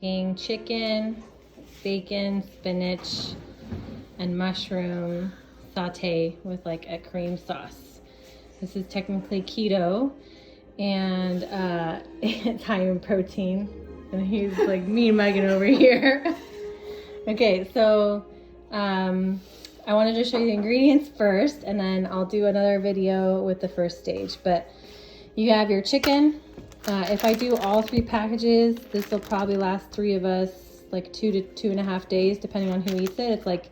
Chicken, bacon, spinach, and mushroom saute with like a cream sauce. This is technically keto, and it's high in protein. And he's like mean mugging over here. Okay, so I wanted to show you the ingredients first, and then I'll do another video with the first stage. But you have your chicken. If I do all 3 packages, this will probably last 3 of us like 2 to 2.5 days, depending on who eats it. It's like,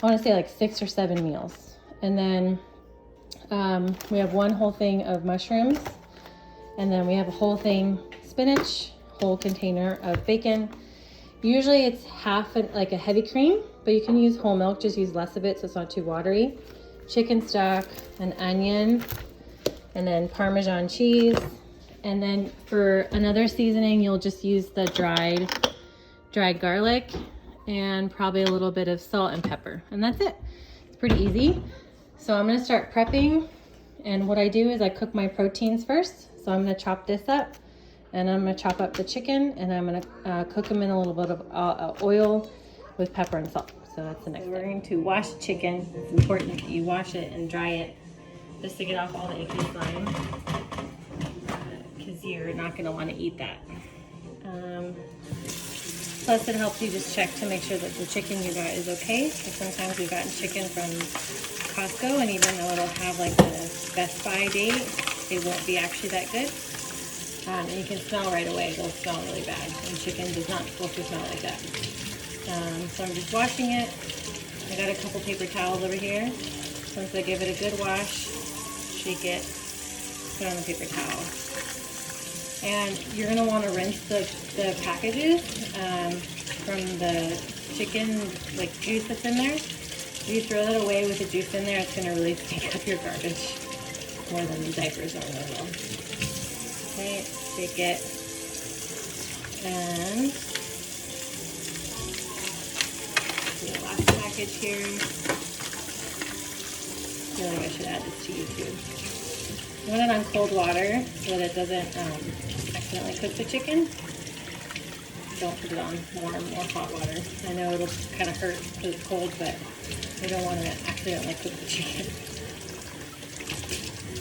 I want to say like 6 or 7 meals. And then we have 1 whole thing of mushrooms, and then we have a whole thing spinach, whole container of bacon. Usually it's half like a heavy cream, but you can use whole milk, just use less of it so it's not too watery. Chicken stock, an onion, and then Parmesan cheese. And then for another seasoning, you'll just use the dried garlic and probably a little bit of salt and pepper. And that's it. It's pretty easy. So I'm gonna start prepping. And what I do is I cook my proteins first. So I'm gonna chop this up, and I'm gonna chop up the chicken, and I'm gonna cook them in a little bit of oil with pepper and salt. So that's the next step. We're going to wash the chicken. It's important that you wash it and dry it just to get off all the icky slime, because you're not going to want to eat that. Plus it helps you just check to make sure that the chicken you got is okay, because sometimes we've gotten chicken from Costco, and even though it'll have like the Best By date, it won't be actually that good. And you can smell right away, it'll smell really bad, and chicken does not supposed to smell like that. So I'm just washing it. I got a couple paper towels over here. Once I give it a good wash, shake it, put on the paper towel. And you're gonna wanna rinse the packages from the chicken like juice that's in there. If you throw that away with the juice in there, it's gonna really take up your garbage more than the diapers normally will. Okay, shake it. And the last package here. I feel like I should add this to you too. Put it on cold water so that it doesn't accidentally cook the chicken. Don't put it on warm or hot water. I know it'll kind of hurt because it's cold, but you don't want to accidentally cook the chicken.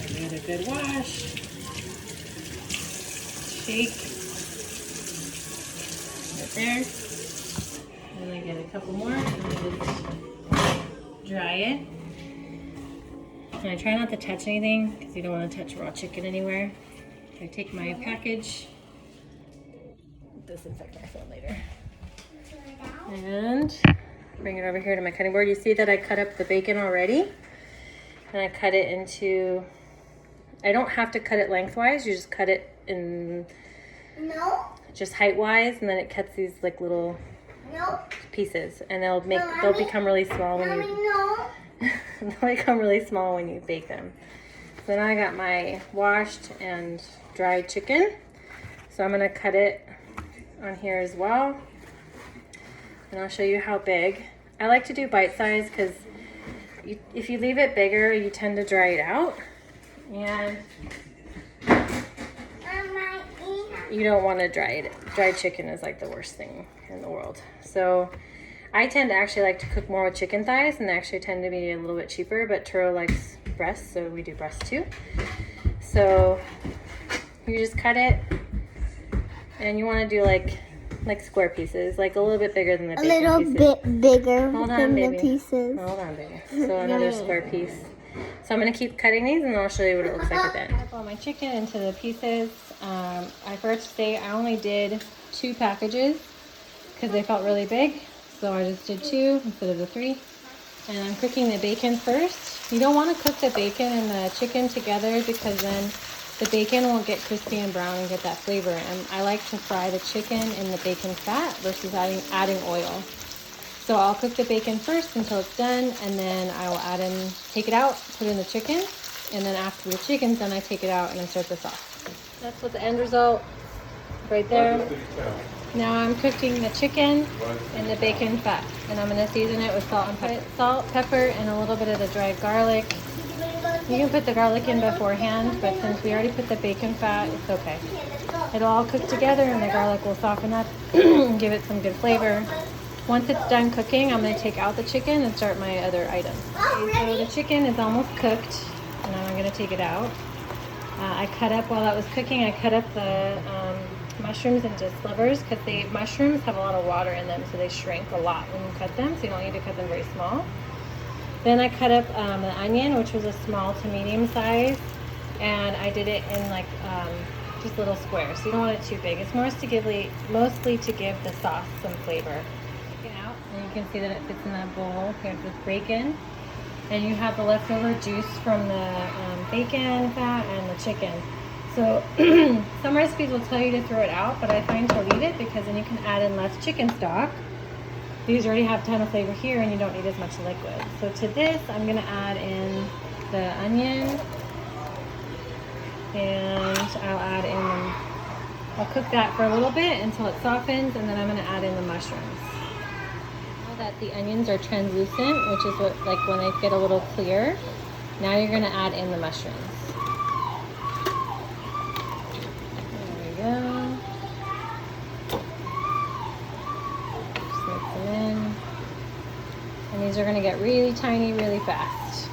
Give it a good wash. Shake. Right there. And then get a couple more and just dry it. And I try not to touch anything because you don't want to touch raw chicken anywhere. I take my package, disinfect my phone later, and bring it over here to my cutting board. You see that I cut up the bacon already, and I cut it into, I don't have to cut it lengthwise, you just cut it in just height-wise, and then it cuts these like little pieces, and they'll become really small when you they'll become really small when you bake them. So now I got my washed and dried chicken. So I'm gonna cut it on here as well. And I'll show you how big. I like to do bite size because if you leave it bigger, you tend to dry it out. And you don't want to dry it. Dried chicken is like the worst thing in the world. So I tend to actually like to cook more with chicken thighs, and they actually tend to be a little bit cheaper, but Turo likes breasts, so we do breasts too. So you just cut it, and you want to do like square pieces, like a little bit bigger than the bacon pieces. A little bit bigger than the pieces. Hold on, baby. So another square piece. So I'm going to keep cutting these, and then I'll show you what it looks like at the end. I put my chicken into the pieces. First day I only did 2 packages because they felt really big. So I just did 2 instead of the 3. And I'm cooking the bacon first. You don't want to cook the bacon and the chicken together because then the bacon won't get crispy and brown and get that flavor. And I like to fry the chicken in the bacon fat versus adding oil. So I'll cook the bacon first until it's done, and then I will take it out, put in the chicken, and then after the chicken's done, I take it out and I start the sauce. That's what the end result right there. Now I'm cooking the chicken in the bacon fat, and I'm going to season it with salt, pepper, and a little bit of the dried garlic. You can put the garlic in beforehand, but since we already put the bacon fat, it's okay. It'll all cook together and the garlic will soften up and give it some good flavor. Once it's done cooking, I'm going to take out the chicken and start my other items. Okay, so the chicken is almost cooked, and now I'm going to take it out. I cut up, while that was cooking, I cut up the mushrooms into slivers because the mushrooms have a lot of water in them, so they shrink a lot when you cut them, so you don't need to cut them very small. Then I cut up the onion, which was a small to medium size, and I did it in like just little squares. So you don't want it too big. It's mostly to give the sauce some flavor. Take it out, and you can see that it fits in that bowl. Here's this bacon, and you have the leftover juice from the bacon fat and the chicken. So some recipes will tell you to throw it out, but I find to leave it because then you can add in less chicken stock. These already have a ton of flavor here, and you don't need as much liquid. So to this, I'm going to add in the onion, and I'll cook that for a little bit until it softens, and then I'm going to add in the mushrooms. Now that the onions are translucent, which is what, like when they get a little clear, now you're going to add in the mushrooms. There we go. Just mix them in. And these are going to get really tiny really fast.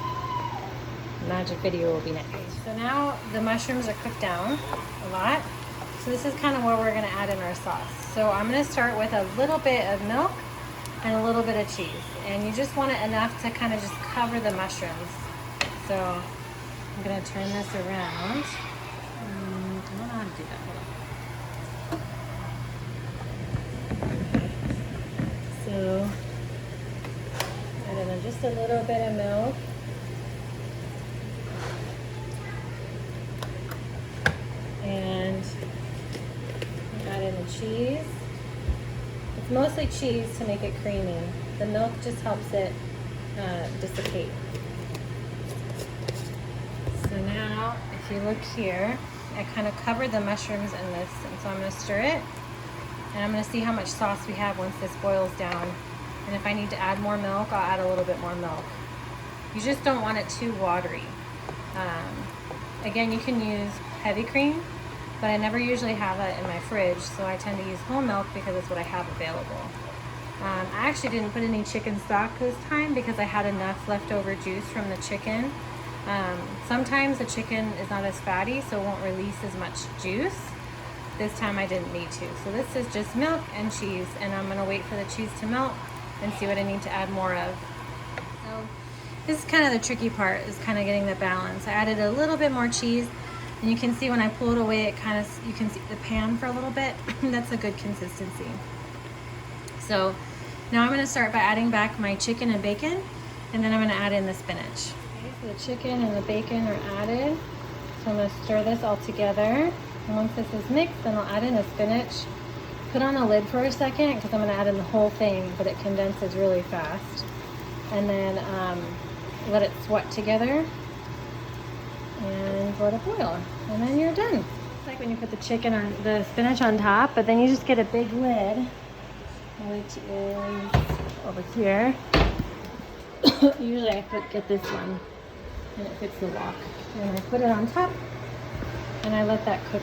Magic video will be next. So now the mushrooms are cooked down a lot. So this is kind of what we're going to add in our sauce. So I'm going to start with a little bit of milk and a little bit of cheese. And you just want it enough to kind of just cover the mushrooms. So I'm going to turn this around. I don't know how to do that. Hold on. So add in just a little bit of milk. And add in the cheese. It's mostly cheese to make it creamy. The milk just helps it dissipate. So now, if you look here, I kind of covered the mushrooms in this, and so I'm going to stir it. And I'm going to see how much sauce we have once this boils down. And if I need to add more milk, I'll add a little bit more milk. You just don't want it too watery. Again, you can use heavy cream, but I never usually have that in my fridge, so I tend to use whole milk because it's what I have available. I actually didn't put any chicken stock this time because I had enough leftover juice from the chicken. Sometimes the chicken is not as fatty, so it won't release as much juice. This time I didn't need to. So this is just milk and cheese, and I'm gonna wait for the cheese to melt and see what I need to add more of. So this is kind of the tricky part, is kind of getting the balance. I added a little bit more cheese, and you can see when I pull it away, it kind of, you can see the pan for a little bit. That's a good consistency. So now I'm gonna start by adding back my chicken and bacon, and then I'm gonna add in the spinach. Okay, so the chicken and the bacon are added. So I'm gonna stir this all together. And once this is mixed, then I'll add in the spinach. Put on the lid for a second because I'm gonna add in the whole thing, but it condenses really fast. And then let it sweat together and let it boil, and then you're done. It's like when you put the chicken on the spinach on top, but then you just get a big lid, which is over here. Usually I get this one, and it fits the wok. And I put it on top, and I let that cook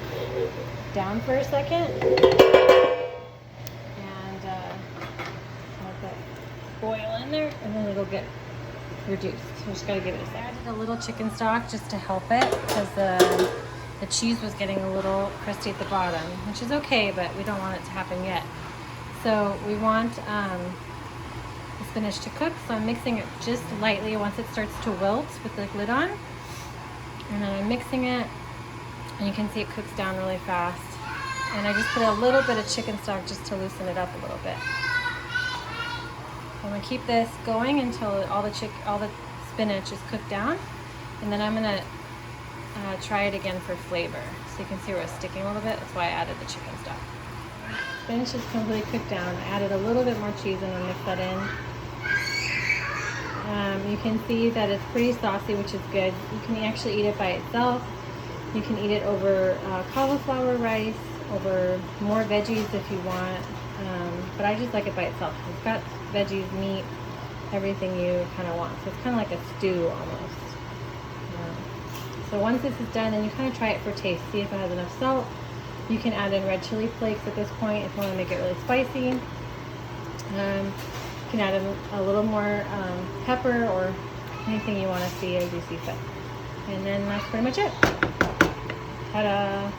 down for a second, and let that boil in there, and then it'll get reduced. So just gotta give it a second. I added a little chicken stock just to help it because the cheese was getting a little crusty at the bottom, which is okay, but we don't want it to happen yet. So we want the spinach to cook, so I'm mixing it just lightly once it starts to wilt with the lid on. And then I'm mixing it, and you can see it cooks down really fast. And I just put a little bit of chicken stock just to loosen it up a little bit. I'm gonna keep this going until all the spinach is cooked down, and then I'm gonna try it again for flavor. So you can see where it's sticking a little bit. That's why I added the chicken stock. Spinach is completely cooked down. I added a little bit more cheese and I'm gonna mix that in. You can see that it's pretty saucy, which is good. You can actually eat it by itself. You can eat it over cauliflower rice, over more veggies if you want. But I just like it by itself. It's got veggies, meat, everything you kind of want. So it's kind of like a stew almost. So once this is done, then you kind of try it for taste. See if it has enough salt. You can add in red chili flakes at this point if you want to make it really spicy. You can add in a little more pepper or anything you want to see as you see fit. And then that's pretty much it. Ta-da!